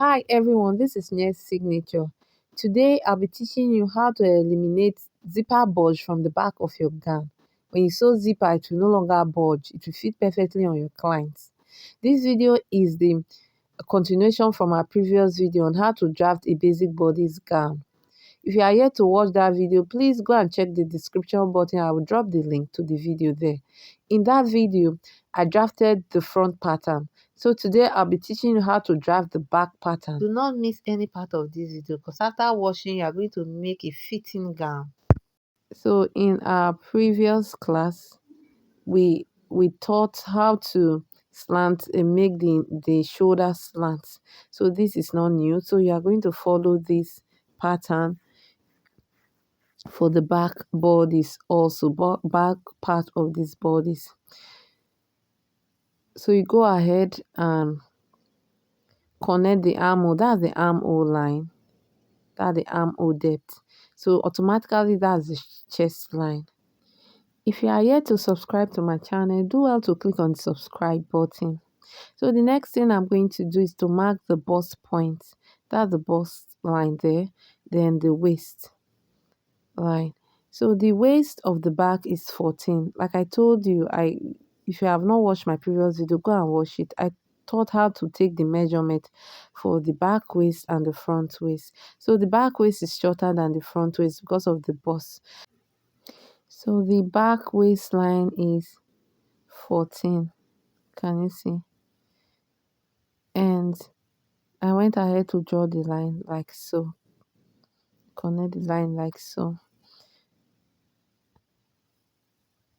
Hi everyone, this is Nye's Signature. Today I'll be teaching you how to eliminate zipper bulge from the back of your gown. When you sew zipper, it will no longer bulge. It will fit perfectly on your clients. This video is the continuation from our previous video on how to draft a basic bodice gown. If you are yet to watch that video, please go and check the description button. I will drop the link to the video there. In that video, I drafted the front pattern. So today I'll be teaching you how to draft the back pattern. Do not miss any part of this video because after watching, you are going to make a fitting gown. So in our previous class, we taught how to slant and make the shoulder slant. So this is not new. So you are going to follow this pattern for the back bodice also, back part of this bodice. So you go ahead and connect the armhole. That's the armhole line. That's the armhole depth. So automatically that's the chest line. If you are yet to subscribe to my channel, do well to click on the subscribe button. So the next thing I'm going to do is to mark the bust point. That's the bust line there. Then the waist line. So the waist of the back is 14. Like I told you, if you have not watched my previous video, go and watch it. I taught how to take the measurement for the back waist and the front waist. So the back waist is shorter than the front waist because of the bust. So the back waistline is 14. Can you see? And I went ahead to draw the line like so. Connect the line like so.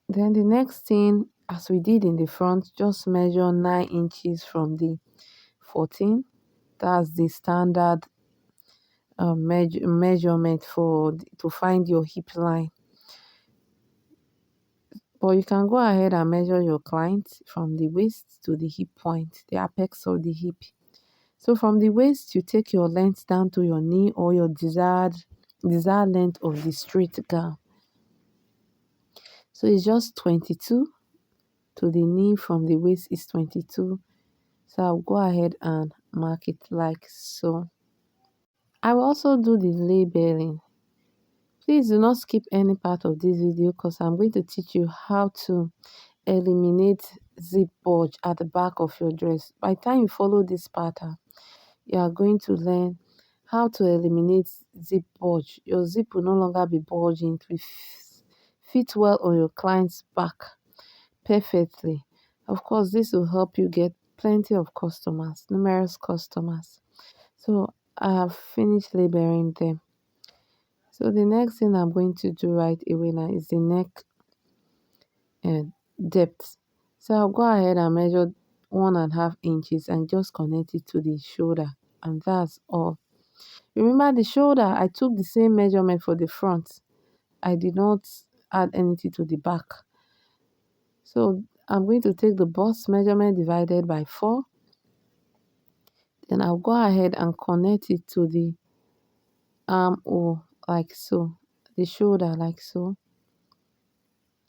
Then the next thing, as we did in the front, just measure 9 inches from the 14. That's the standard measurement to find your hip line. But you can go ahead and measure your client from the waist to the hip point, the apex of the hip. So from the waist, you take your length down to your knee or your desired length of the straight gown. So it's just 22 to the knee. From the waist is 22. So I'll go ahead and mark it like so. I will also do the labeling. Please do not skip any part of this video because I'm going to teach you how to eliminate zip bulge at the back of your dress. By the time you follow this pattern, you are going to learn how to eliminate zip bulge. Your zip will no longer be bulging. It will fit well on your client's back perfectly. Of course, this will help you get plenty of customers, numerous customers. So I have finished labeling them. So the next thing I'm going to do right away now is the neck depth. So I'll go ahead and measure 1.5 inches and just connect it to the shoulder, and that's all. Remember the shoulder, I took the same measurement for the front. I did not add anything to the back. So I'm going to take the bust measurement divided by 4. Then I'll go ahead and connect it to the armhole like so, the shoulder like so.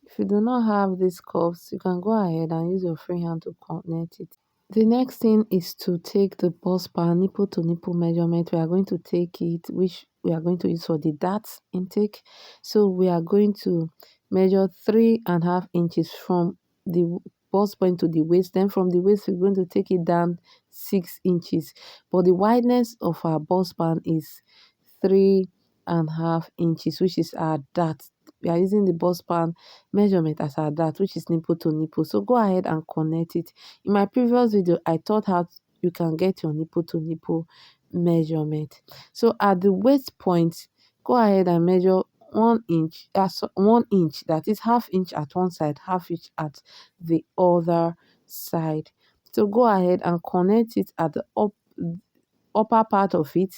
If you do not have these curves, you can go ahead and use your free hand to connect it. The next thing is to take the bust bar nipple to nipple measurement. We are going to take it, which we are going to use for the dart intake. So we are going to measure 3.5 inches from the bust point to the waist. Then from the waist, we're going to take it down 6 inches. But the wideness of our bust band is 3.5 inches, which is our dart. We are using the bust band measurement as our dart, which is nipple to nipple. So go ahead and connect it. In my previous video, I taught how you can get your nipple to nipple measurement. So at the waist point, go ahead and measure 1 inch. 1 inch, that is half inch at one side, half inch at the other side. So go ahead and connect it at the upper part of it.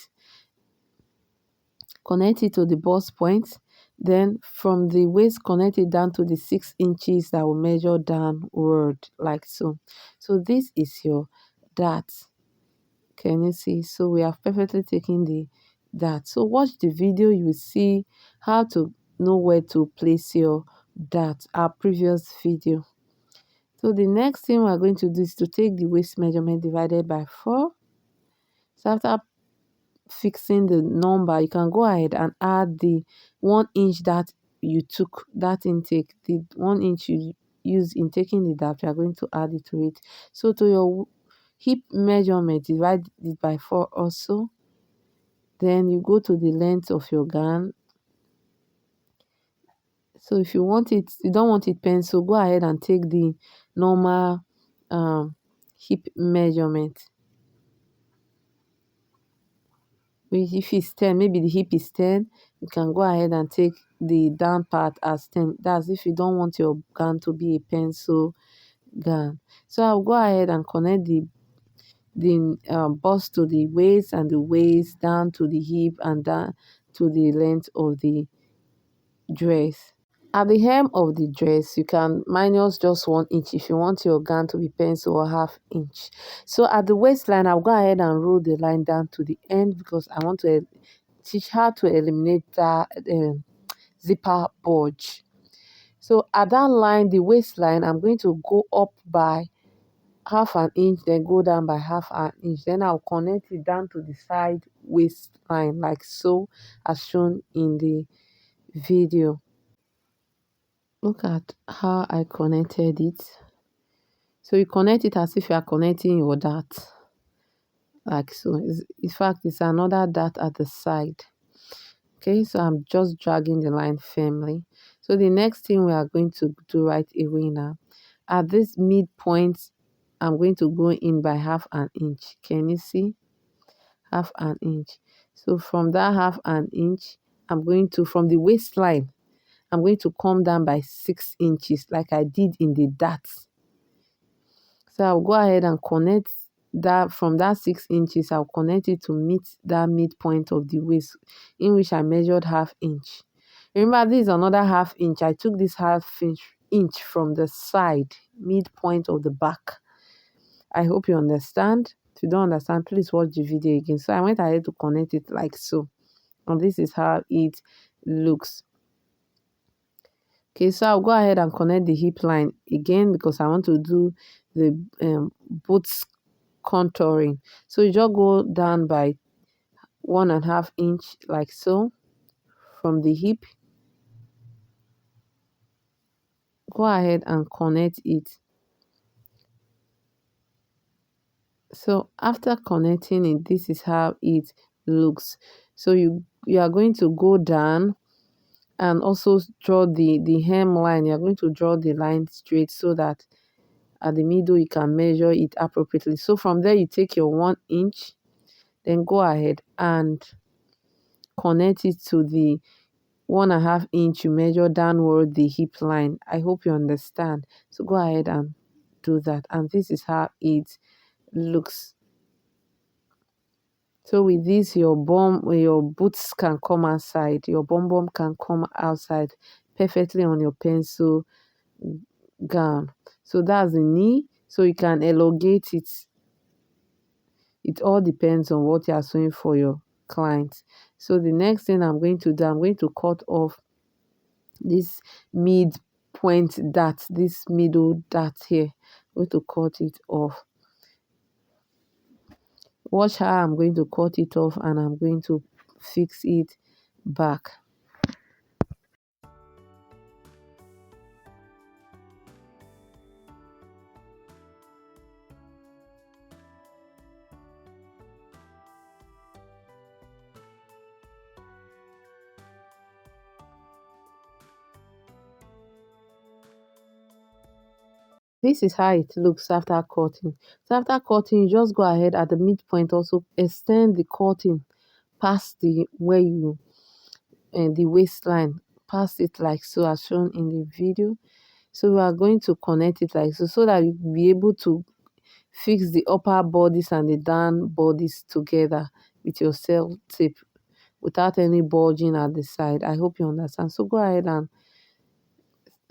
Connect it to the bust point. Then from the waist, connect it down to the 6 inches that will measure downward like so. So this is your dart. Can you see? So we have perfectly taken the dart. So watch the video, you will see how to know where to place your dart, our previous video. So the next thing we're going to do is to take the waist measurement divided by 4. So after fixing the number, you can go ahead and add the 1 inch that you took, that intake, the 1 inch you use in taking the dart, you are going to add it to it. So to your hip measurement, divide it by 4 also. Then you go to the length of your gown. So if you want it, you don't want it pencil, go ahead and take the normal hip measurement. If it's 10, maybe the hip is 10, you can go ahead and take the down part as 10. That's if you don't want your gown to be a pencil gown. So I'll go ahead and connect the bust to the waist, and the waist down to the hip, and down to the length of the dress. At the hem of the dress, you can minus just 1 inch if you want your gown to be pencil, or ½ inch. So at the waistline, I'll go ahead and roll the line down to the end because I want to teach how to eliminate that zipper bulge. So at that line, the waistline, I'm going to go up by ½ inch, then go down by ½ inch. Then I'll connect it down to the side waistline like so, as shown in the video. Look at how I connected it. So you connect it as if you are connecting your dart, like so. In fact, it's another dart at the side. Okay, so I'm just dragging the line firmly. So the next thing we are going to do right away now, at this midpoint, I'm going to go in by ½ inch. Can you see? ½ inch. So from that ½ inch, I'm going to, from the waistline, I'm going to come down by 6 inches like I did in the darts. So I'll go ahead and connect that. From that 6 inches, I'll connect it to meet that midpoint of the waist, in which I measured ½ inch. Remember, this is another ½ inch. I took this ½ inch from the side, midpoint of the back. I hope you understand. If you don't understand, please watch the video again. So I went ahead to connect it like so. And this is how it looks. Okay, so I'll go ahead and connect the hip line again because I want to do the boots contouring. So you just go down by 1½ inch like so from the hip. Go ahead and connect it. So after connecting it, this is how it looks. So you are going to go down and also draw the hem line. You're going to draw the line straight so that at the middle you can measure it appropriately. So from there you take your 1 inch, then go ahead and connect it to the 1½ inch you measure downward the hip line. I hope you understand. So go ahead and do that, and this is how it looks. So with this, your boots can come outside, your bum can come outside perfectly on your pencil gown. So that's the knee. So you can elongate it. It all depends on what you are sewing for your clients. So the next thing I'm going to do, I'm going to cut off this mid point dart, this middle dart here. I'm going to cut it off. Watch how I'm going to cut it off, and I'm going to fix it back. This is how it looks after cutting. So after cutting, you just go ahead at the midpoint, also extend the cutting past the where you the waistline, past it like so, as shown in the video. So we are going to connect it like so, so that you'll be able to fix the upper bodice and the down bodice together with your self tape without any bulging at the side. I hope you understand. So go ahead and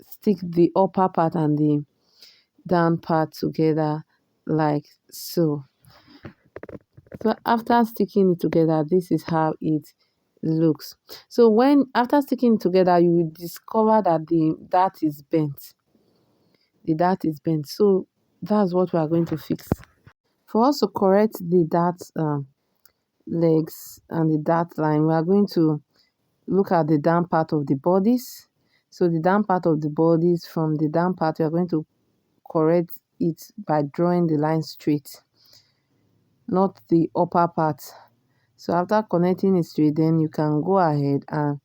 stick the upper part and the down part together like so. So after sticking it together, this is how it looks. So when after sticking it together, you will discover that the dart is bent. The dart is bent. So that's what we are going to fix. For us to correct the dart legs and the dart line, we are going to look at the down part of the bodice. So the down part of the bodice, from the down part, we are going to correct it by drawing the line straight, not the upper part. So after connecting it straight, then you can go ahead and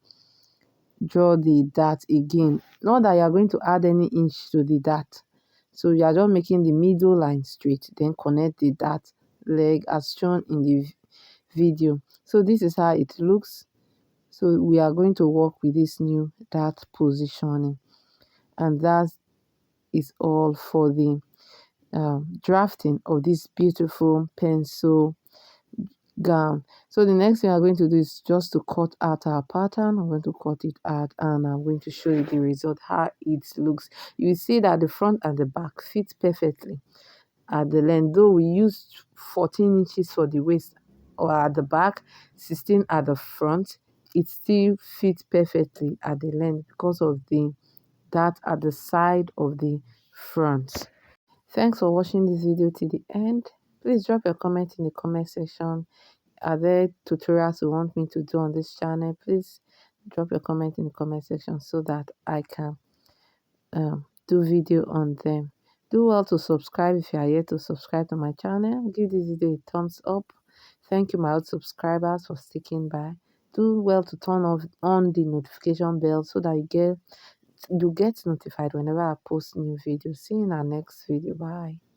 draw the dart again. Not that you are going to add any inch to the dart. So you are just making the middle line straight, then connect the dart leg as shown in the video. So this is how it looks. So we are going to work with this new dart positioning, and that is all for the drafting of this beautiful pencil gown. So the next thing I'm going to do is just to cut out our pattern. I'm going to cut it out and I'm going to show you the result, how it looks. You will see that the front and the back fit perfectly at the length, though we used 14 inches for the waist or at the back, 16 at the front. It still fits perfectly at the length because of the dart at the side of the front. Thanks for watching this video to the end. Please drop your comment in the comment section. Are there tutorials you want me to do on this channel? Please drop your comment in the comment section so that I can do video on them. Do well to subscribe if you are yet to subscribe to my channel. Give this video a thumbs up. Thank you my old subscribers for sticking by. Do well to turn on the notification bell so that you get notified whenever I post new videos. See you in our next video. Bye.